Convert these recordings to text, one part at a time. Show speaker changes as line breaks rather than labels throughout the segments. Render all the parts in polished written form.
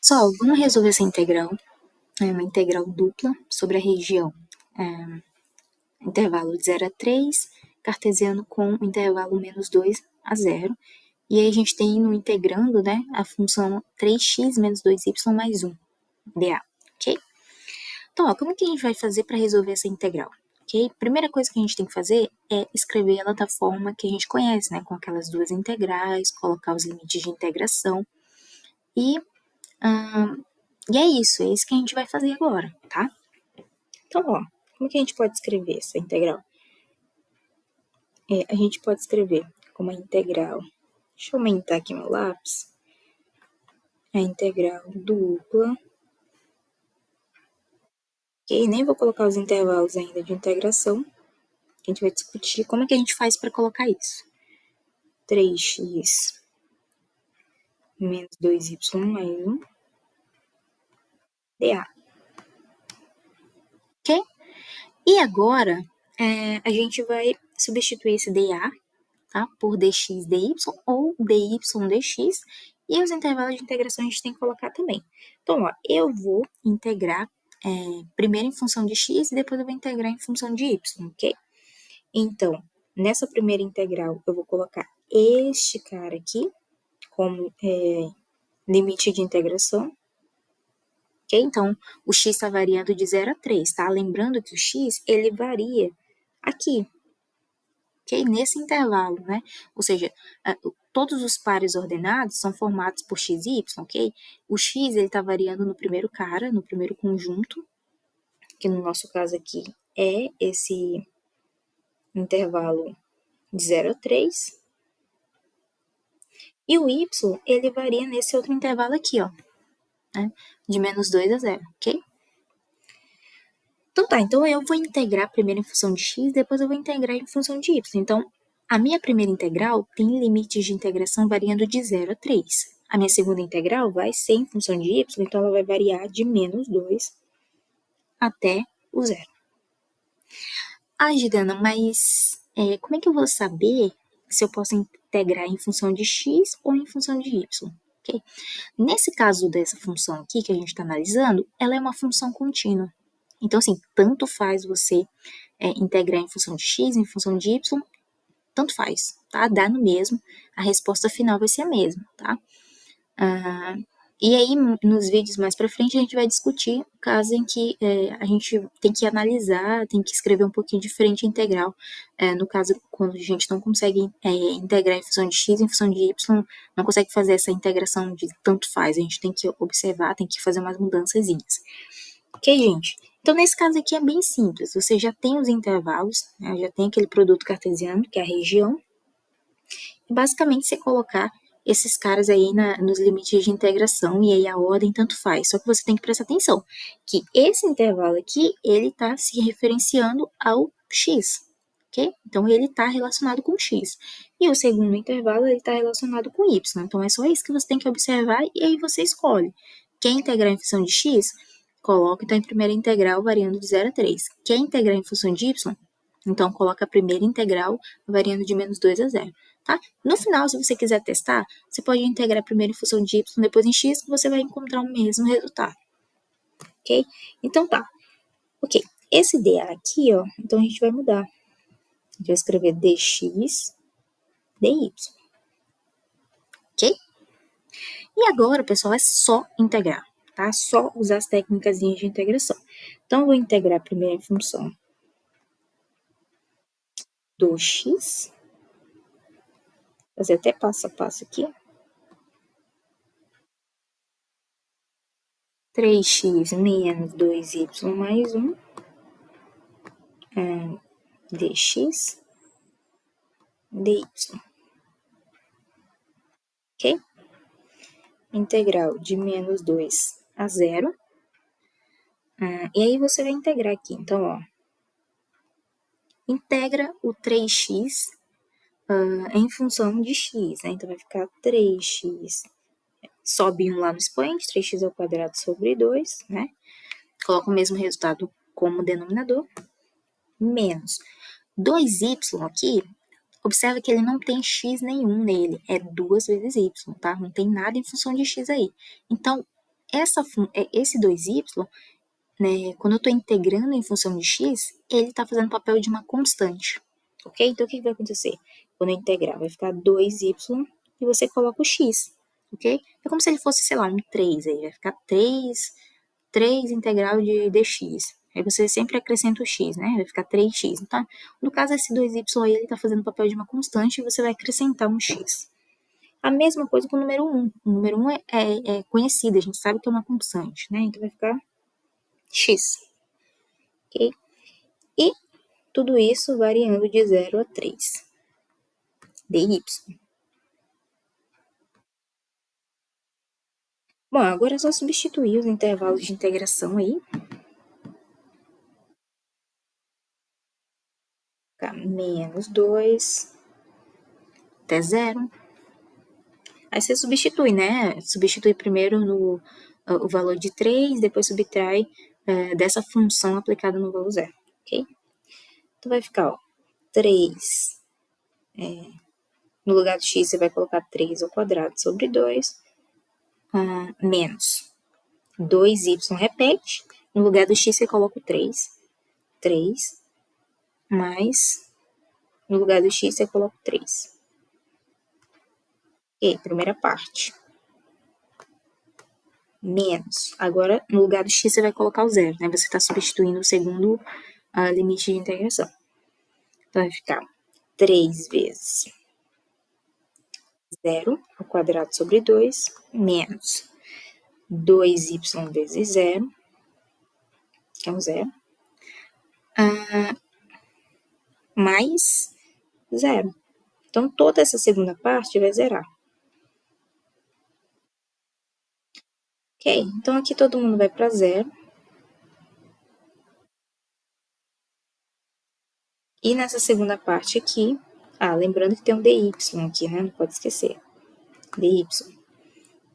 Pessoal, vamos resolver essa integral. É uma integral dupla sobre a região intervalo de 0 a 3, cartesiano com intervalo menos 2 a 0. E aí a gente tem no integrando, né, a função 3x menos 2y mais 1, dA, ok? Então, ó, como que a gente vai fazer para resolver essa integral? Ok? Primeira coisa que a gente tem que fazer é escrever ela da forma que a gente conhece, né, com aquelas duas integrais, colocar os limites de integração e é isso que a gente vai fazer agora, tá? Então, ó, como que a gente pode escrever essa integral? A gente pode escrever como a integral, deixa eu aumentar aqui meu lápis, a integral dupla, ok? Nem vou colocar os intervalos ainda de integração, a gente vai discutir como é que a gente faz para colocar isso. 3x menos 2y mais 1, dA. Ok? E agora, a gente vai substituir esse dA, tá, por dx dy ou dy dx, e os intervalos de integração a gente tem que colocar também. Então, ó, eu vou integrar primeiro em função de x e depois eu vou integrar em função de y, ok? Então, nessa primeira integral, eu vou colocar este cara aqui como limite de integração, ok? Então, o x está variando de 0 a 3, tá? Lembrando que o x, ele varia aqui, ok? Nesse intervalo, né? Ou seja, todos os pares ordenados são formados por x e y, ok? O x, ele está variando no primeiro cara, no primeiro conjunto, que no nosso caso aqui é esse intervalo de 0 a 3. E o y, ele varia nesse outro intervalo aqui, ó, né? De menos 2 a 0, ok? Então tá, então eu vou integrar primeiro em função de x, depois eu vou integrar em função de y. Então, a minha primeira integral tem limites de integração variando de 0 a 3. A minha segunda integral vai ser em função de y, então ela vai variar de menos 2 até o 0. Ah, Gidana, mas como é que eu vou saber se eu posso integrar em função de x ou em função de y? Okay? Nesse caso dessa função aqui que a gente está analisando, ela é uma função contínua. Então, assim, tanto faz você integrar em função de x, em função de y, tanto faz, tá? Dá no mesmo, a resposta final vai ser a mesma, tá? E aí, nos vídeos mais pra frente, a gente vai discutir o caso em que a gente tem que analisar, tem que escrever um pouquinho diferente a integral. No caso, quando a gente não consegue integrar em função de x, em função de y, não consegue fazer essa integração de tanto faz, a gente tem que observar, tem que fazer umas mudançazinhas. Ok, gente? Então, nesse caso aqui é bem simples, você já tem os intervalos, né, já tem aquele produto cartesiano, que é a região, e basicamente você colocar esses caras aí nos limites de integração, e aí a ordem tanto faz. Só que você tem que prestar atenção, que esse intervalo aqui, ele está se referenciando ao x, ok? Então, ele está relacionado com x. E o segundo intervalo, ele está relacionado com y. Então, é só isso que você tem que observar, e aí você escolhe. Quer integrar em função de x? Coloca, então, em primeira integral variando de 0 a 3. Quer integrar em função de y? Então, coloca a primeira integral variando de menos 2 a 0. Tá? No final, se você quiser testar, você pode integrar primeiro em função de y, depois em x, que você vai encontrar o mesmo resultado. Ok? Então tá. Ok. Esse dA aqui, ó, então a gente vai mudar. A gente vai escrever dx, dy. Ok? E agora, pessoal, é só integrar, tá? Só usar as técnicas de integração. Então, eu vou integrar primeiro em função do x. Fazer até passo a passo aqui. 3x menos 2y mais 1 dx dy. Ok? Integral de menos 2 a 0. E aí você vai integrar aqui. Então, ó, integra o 3x em função de x, né? Então, vai ficar 3x, sobe 1 lá no expoente, 3x ao quadrado sobre 2, né? Coloca o mesmo resultado como denominador, menos 2y aqui. Observa que ele não tem x nenhum nele, é 2 vezes y, tá? Não tem nada em função de x aí. Então, esse 2y, né, quando eu estou integrando em função de x, ele está fazendo o papel de uma constante, ok? Então, o que vai acontecer? Quando eu integrar, vai ficar 2y e você coloca o x, ok? É como se ele fosse, sei lá, um 3, aí vai ficar 3 integral de dx. Aí você sempre acrescenta o x, né? Vai ficar 3x. Então, no caso, esse 2y aí, ele está fazendo o papel de uma constante e você vai acrescentar um x. A mesma coisa com o número 1. O número 1 é conhecido, a gente sabe que é uma constante, né? Então vai ficar x. Ok? E tudo isso variando de 0 a 3. dy. Bom, agora é só substituir os intervalos de integração aí. Ficar menos 2 até 0. Aí você substitui, né? Substitui primeiro o valor de 3, depois subtrai dessa função aplicada no valor 0, ok? Então vai ficar, ó, 3. No lugar do x, você vai colocar 3 ao quadrado sobre 2, menos 2y repete. No lugar do x, você coloca o 3. 3 mais, no lugar do x, você coloca o 3. Ok, primeira parte. Menos. Agora, no lugar do x, você vai colocar o 0, né? Você está substituindo o segundo limite de integração. Então, vai ficar 3 vezes 0 ao quadrado sobre 2, menos 2y vezes 0, que é um 0, mais 0. Então, toda essa segunda parte vai zerar. Ok, então aqui todo mundo vai para 0. E nessa segunda parte aqui, lembrando que tem um dy aqui, né? Não pode esquecer. dy.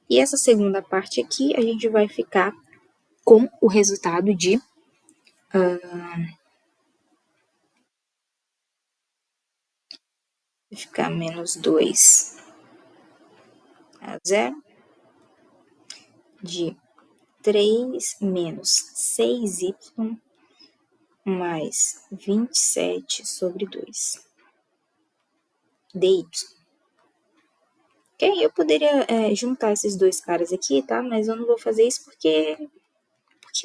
E essa segunda parte aqui, a gente vai ficar com o resultado de vai ficar menos 2 a 0 de 3 menos 6y mais 27 sobre 2 dy. Ok? Eu poderia juntar esses dois caras aqui, tá? Mas eu não vou fazer isso porque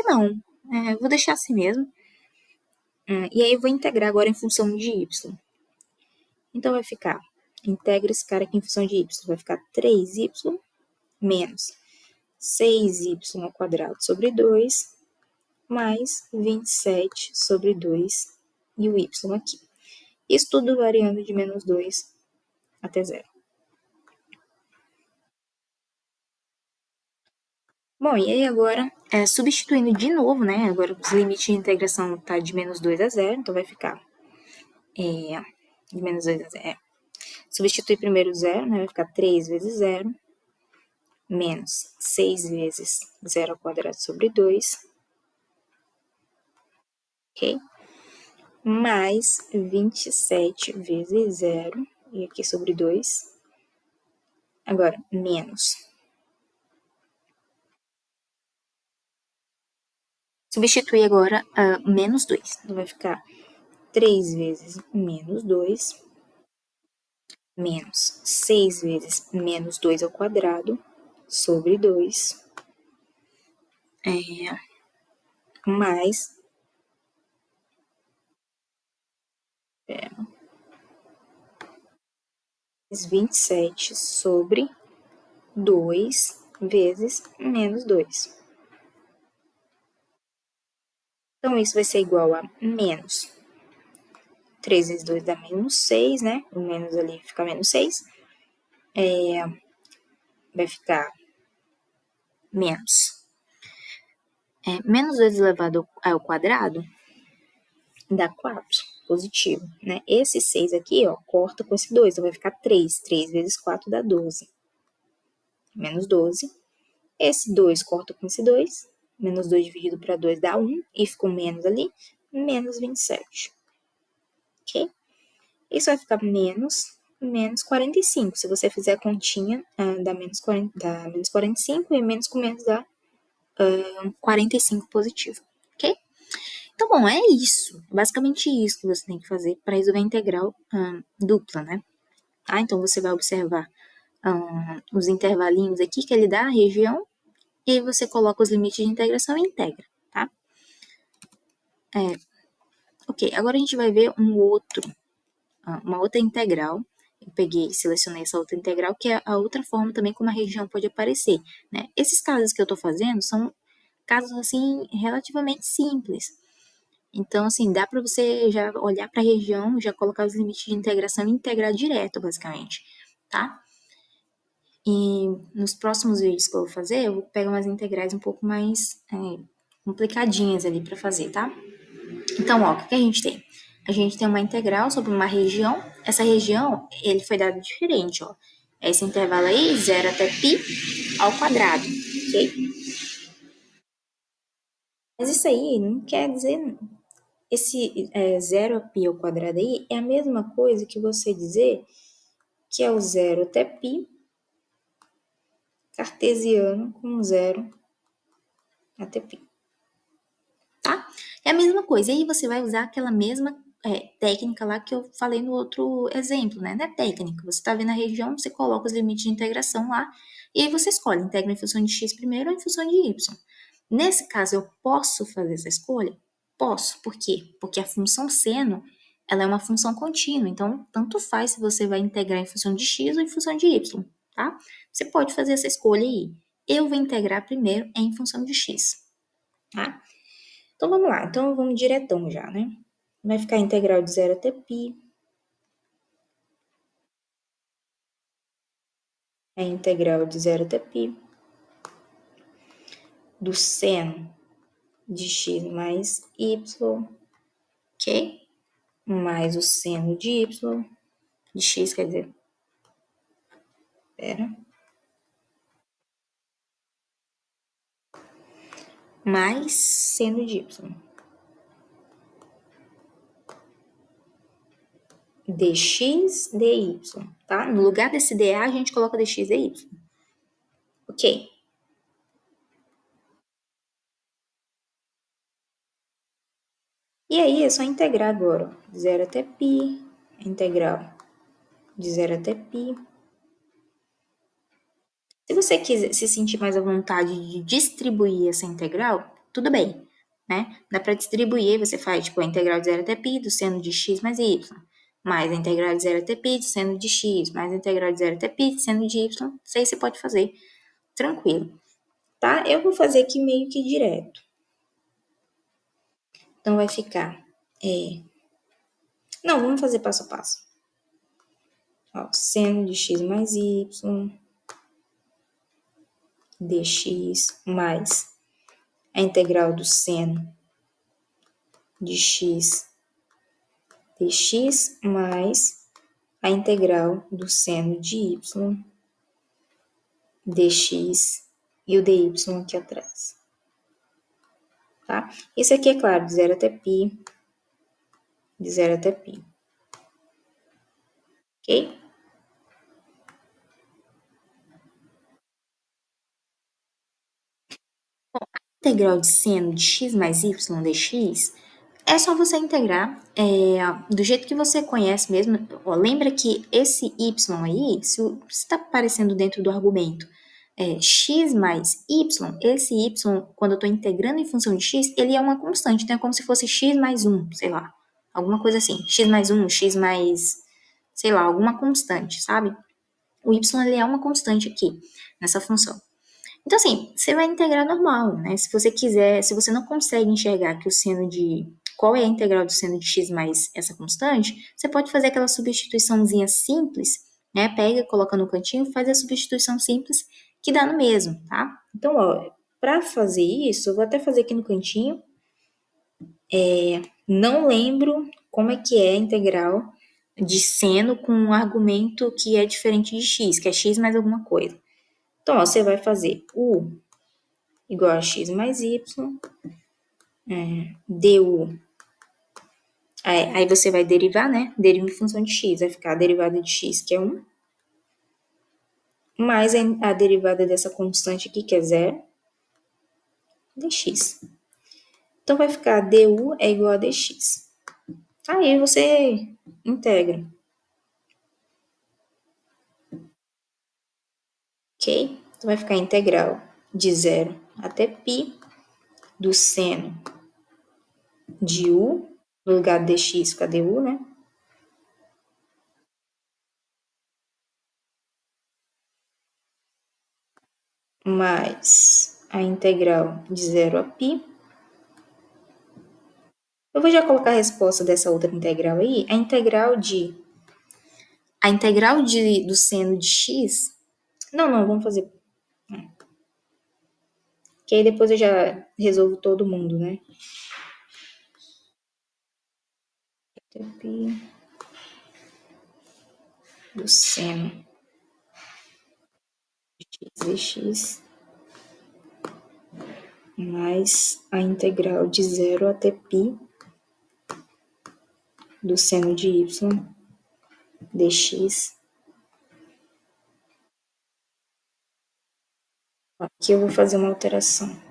não. Eu vou deixar assim mesmo. E aí eu vou integrar agora em função de y. Então vai ficar, integra esse cara aqui em função de y, vai ficar 3y menos 6y ao quadrado sobre 2 mais 27 sobre 2 e o y aqui. Isso tudo variando de menos 2 até 0. Bom, e aí agora, substituindo de novo, né? Agora os limites de integração tá de menos 2 a 0, então vai ficar de menos 2 a 0. Substitui primeiro o 0, né? Vai ficar 3 vezes 0, menos 6 vezes 0 ao quadrado sobre 2, ok? Mais 27 vezes 0, e aqui sobre 2. Agora, menos. Substitui agora menos 2. Então, vai ficar 3 vezes menos 2, menos 6 vezes menos 2 ao quadrado, sobre 2, mais 27 sobre 2 vezes menos 2. Então, isso vai ser igual a menos 3 vezes 2 dá menos 6, né? O menos ali fica menos 6. Vai ficar menos. Menos 2 elevado ao quadrado dá 4, positivo, né? Esse 6 aqui, ó, corta com esse 2, então vai ficar 3. 3 vezes 4 dá 12. Menos 12. Esse 2 corta com esse 2. Menos 2 dividido para 2 dá 1, e ficou menos ali, menos 27. Ok? Isso vai ficar menos 45. Se você fizer a continha, dá menos 45, e menos com menos dá 45 positivo, ok? Então, bom, é isso. Basicamente isso que você tem que fazer para resolver a integral dupla, né? Tá? Então, você vai observar os intervalinhos aqui que ele dá, a região, e aí você coloca os limites de integração e integra, tá? Ok, agora a gente vai ver uma outra integral. Eu peguei, selecionei essa outra integral, que é a outra forma também como a região pode aparecer, né? Esses casos que eu tô fazendo são casos, assim, relativamente simples. Então, assim, dá para você já olhar para a região, já colocar os limites de integração e integrar direto, basicamente, tá? E nos próximos vídeos que eu vou fazer, eu vou pegar umas integrais um pouco mais complicadinhas ali para fazer, tá? Então, ó, o que a gente tem? A gente tem uma integral sobre uma região. Essa região, ele foi dado diferente, ó. Esse intervalo aí, 0 até π ao quadrado, ok? Mas isso aí não quer dizer... Esse 0 a π ao quadrado aí é a mesma coisa que você dizer que é o 0 até π cartesiano com 0 até π. Tá? É a mesma coisa. E aí você vai usar aquela mesma técnica lá que eu falei no outro exemplo, né? Não é técnica. Você está vendo a região, você coloca os limites de integração lá, e aí você escolhe, integra em função de x primeiro ou em função de y. Nesse caso, eu posso fazer essa escolha? Posso. Por quê? Porque a função seno, ela é uma função contínua, então tanto faz se você vai integrar em função de x ou em função de y, tá? Você pode fazer essa escolha aí. Eu vou integrar primeiro em função de x, tá? Então, vamos lá. Então, vamos diretão já, né? Vai ficar a integral de 0 até π. A integral de 0 até π do seno de x mais y, ok? Mais o seno de y, de x, quer dizer, mais seno de y. dx, dy, tá? No lugar desse dA, a gente coloca dx, dy. Ok. E aí, é só integrar agora, ó. 0 até π, integral de 0 até π. Se você quiser se sentir mais à vontade de distribuir essa integral, tudo bem, né? Dá para distribuir, você faz, tipo, a integral de 0 até π do seno de x mais y, mais a integral de 0 até π do seno de x, mais a integral de 0 até π do seno de y. Isso aí você pode fazer tranquilo, tá? Eu vou fazer aqui meio que direto. Então, vai ficar... Não, vamos fazer passo a passo. Ó, seno de x mais y, dx mais a integral do seno de x dx mais a integral do seno de y dx e o dy aqui atrás. Tá? Isso aqui é claro, de 0 até π, de 0 até π. Ok? A integral de seno de x mais y dx é só você integrar do jeito que você conhece mesmo. Ó, lembra que esse y aí, se está aparecendo dentro do argumento x mais y, esse y, quando eu estou integrando em função de x, ele é uma constante, então é como se fosse x mais 1, sei lá, alguma coisa assim, x mais 1, x mais, sei lá, alguma constante, sabe? O y, ele é uma constante aqui, nessa função. Então, assim, você vai integrar normal, né? Se você quiser, se você não consegue enxergar que o seno de... Qual é a integral do seno de x mais essa constante, você pode fazer aquela substituiçãozinha simples, né? Pega, coloca no cantinho, faz a substituição simples, que dá no mesmo, tá? Então, ó, para fazer isso, eu vou até fazer aqui no cantinho. Não lembro como é que é a integral de seno com um argumento que é diferente de x, que é x mais alguma coisa. Então, ó, você vai fazer u igual a x mais y, du. Aí você vai derivar, né? Deriva em função de x, vai ficar a derivada de x, que é 1, mais a derivada dessa constante aqui, que é 0, dx. Então, vai ficar du é igual a dx. Aí você integra. Ok? Então, vai ficar integral de 0 até π do seno de u, no lugar de dx, fica du, né? Mais a integral de 0 a π. Eu vou já colocar a resposta dessa outra integral aí. Do seno de x. Não, vamos fazer. Que aí depois eu já resolvo todo mundo, né? Π do seno de x mais a integral de 0 até π do seno de y dx. Aqui eu vou fazer uma alteração.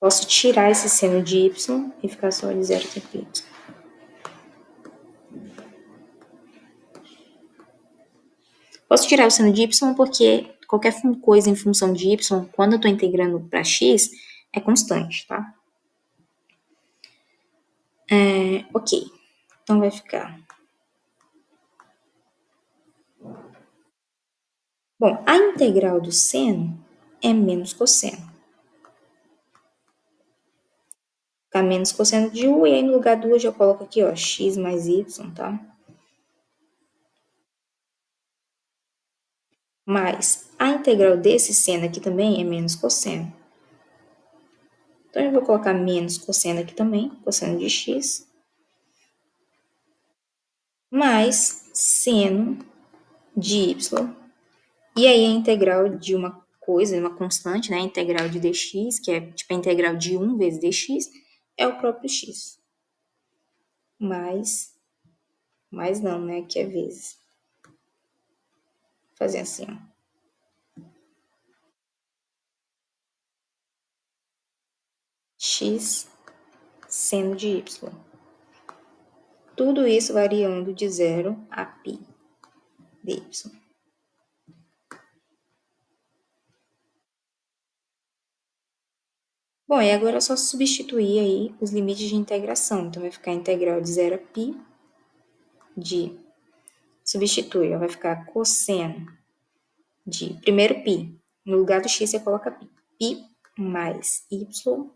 Posso tirar esse seno de y e ficar só de 0 até π. Posso tirar o seno de y porque qualquer coisa em função de y, quando eu estou integrando para x, é constante, tá? Ok. Então, vai ficar... Bom, a integral do seno é menos cosseno. Ficar menos cosseno de u, e aí no lugar do u eu já coloco aqui, ó, x mais y, tá? Mas a integral desse seno aqui também é menos cosseno. Então, eu vou colocar menos cosseno aqui também, cosseno de x, mais seno de y. E aí a integral de uma coisa, uma constante, né? A integral de dx, que é tipo a integral de 1 vezes dx, é o próprio x. Mais não, né? Que é vezes. Vou fazer assim, ó. X seno de y. Tudo isso variando de 0 a π de y. Bom, e agora é só substituir aí os limites de integração. Então, vai ficar a integral de 0 a π de... Substitui, ó, vai ficar cosseno de... Primeiro π. No lugar do x, você coloca π. π mais y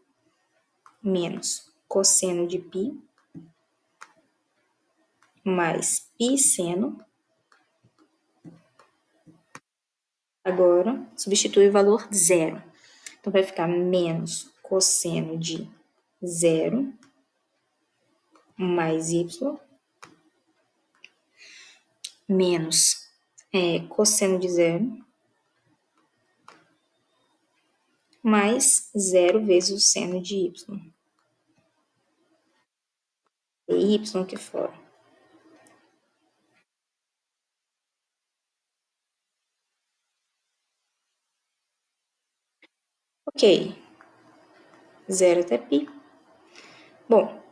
menos cosseno de π mais π seno. Agora, substitui o valor zero. Então, vai ficar menos cosseno de 0 mais y menos cosseno de 0 mais 0 vezes o seno de y. E y aqui fora. Ok. 0 até π. Bom,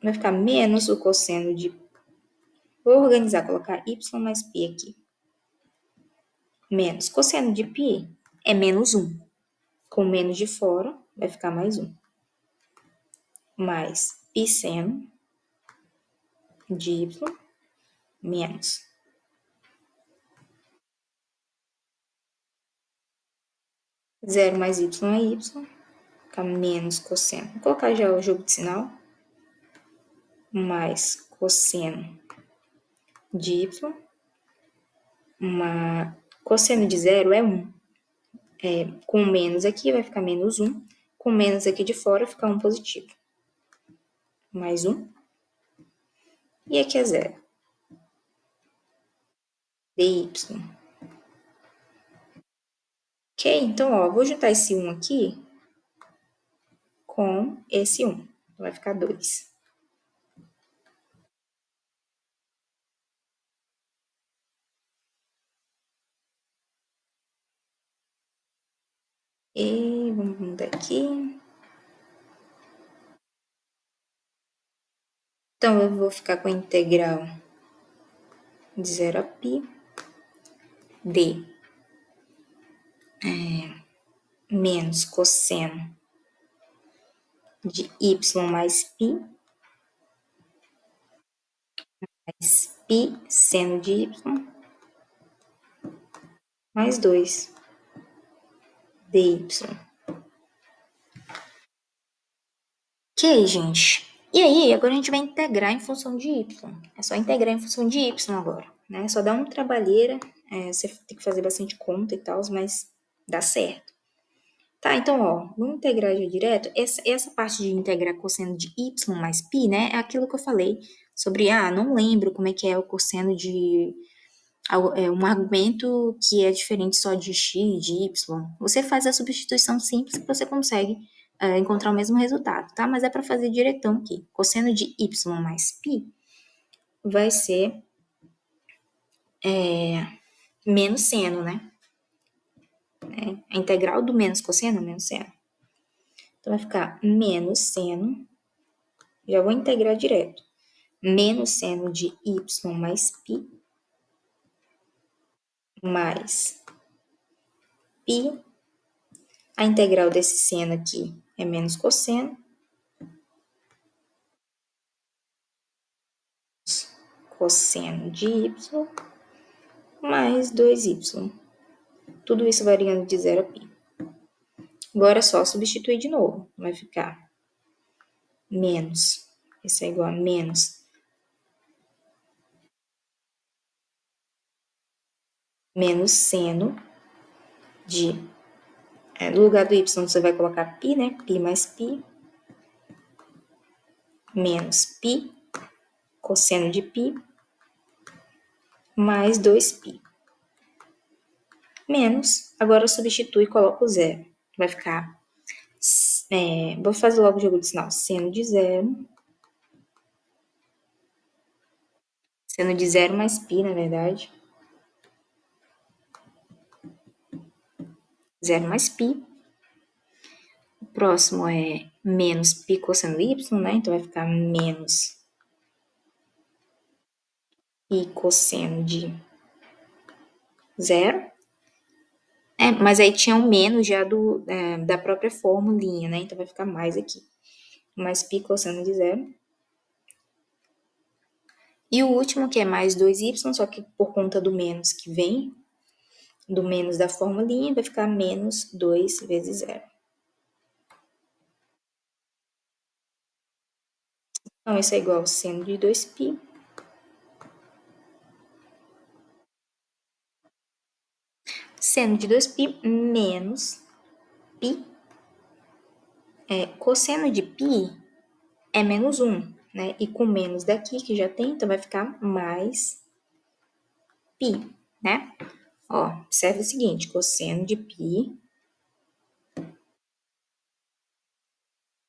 vai ficar menos o cosseno de... Vou organizar, colocar y mais π aqui. Menos cosseno de π é menos 1. Com menos de fora, vai ficar mais 1. Mais π seno de y menos 0 mais y é y, fica menos cosseno. Vou colocar já o jogo de sinal. Mais cosseno de y. Cosseno de 0 é 1. Com menos aqui vai ficar menos 1. Com menos aqui de fora fica 1 positivo. Mais 1. E aqui é 0. dy. Ok? Então, ó, vou juntar esse 1 aqui com esse 1. Então, vai ficar 2. E vamos mudar aqui. Então, eu vou ficar com a integral de 0 a π de menos cosseno de y mais π, mais π seno de y, mais 2 dy. Ok, gente. E aí, agora a gente vai integrar em função de y. É só integrar em função de y agora, né? Só dá uma trabalheira, você tem que fazer bastante conta e tal, mas dá certo. Tá, então, ó, vamos integrar já direto. Essa parte de integrar cosseno de y mais π, né, é aquilo que eu falei sobre, não lembro como é que é o cosseno de um argumento que é diferente só de x e de y. Você faz a substituição simples que você consegue encontrar o mesmo resultado, tá? Mas é para fazer diretão aqui. Cosseno de y mais π vai ser menos seno, né? A integral do menos cosseno é menos seno. Então, vai ficar menos seno, já vou integrar direto, menos seno de y mais π, mais π. A integral desse seno aqui é menos cosseno, cosseno de y, mais 2y. Tudo isso variando de 0 a π. Agora é só substituir de novo. Vai ficar menos, isso é igual a menos seno de... no lugar do y você vai colocar π, né? π mais π, menos π, cosseno de π, mais 2π. Menos, agora substitui e coloca o zero. Vai ficar... vou fazer logo o jogo de sinal. Seno de zero. Seno de zero mais π, na verdade. Zero mais π. O próximo é menos π cosseno y, né? Então, vai ficar menos π cosseno de zero. Mas aí tinha um menos já da própria formulinha, né? Então, vai ficar mais aqui. Mais π cosseno de zero. E o último, que é mais 2y, só que por conta do menos que vem, do menos da formulinha, vai ficar menos 2 vezes zero. Então, isso é igual ao seno de 2π. Seno de 2π menos π. Cosseno de π é menos 1, né? E com menos daqui, que já tem, então vai ficar mais π, né? Ó, observe o seguinte, cosseno de π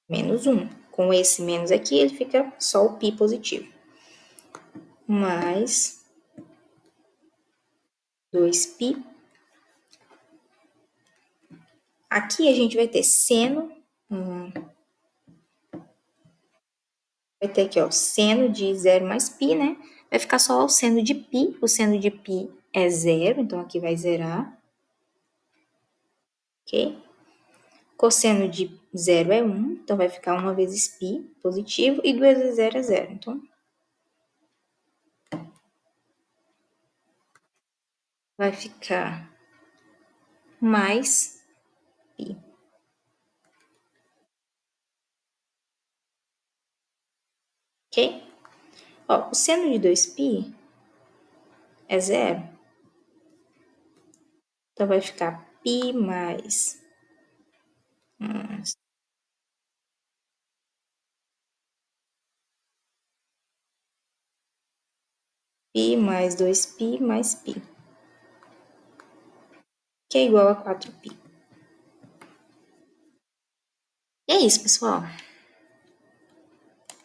menos 1. Com esse menos aqui, ele fica só o π positivo. Mais 2π. Aqui a gente vai ter seno... vai ter aqui, ó, seno de 0 mais π, né? Vai ficar só o seno de π. O seno de π é 0, então aqui vai zerar. Ok? Cosseno de 0 é 1, então vai ficar 1 vezes π positivo, e 2 vezes 0 é 0. Então, vai ficar mais π. Ok? Ó, o seno de 2π é 0. Então, vai ficar π mais... π mais 2π mais π, que é igual a 4π. E é isso, pessoal.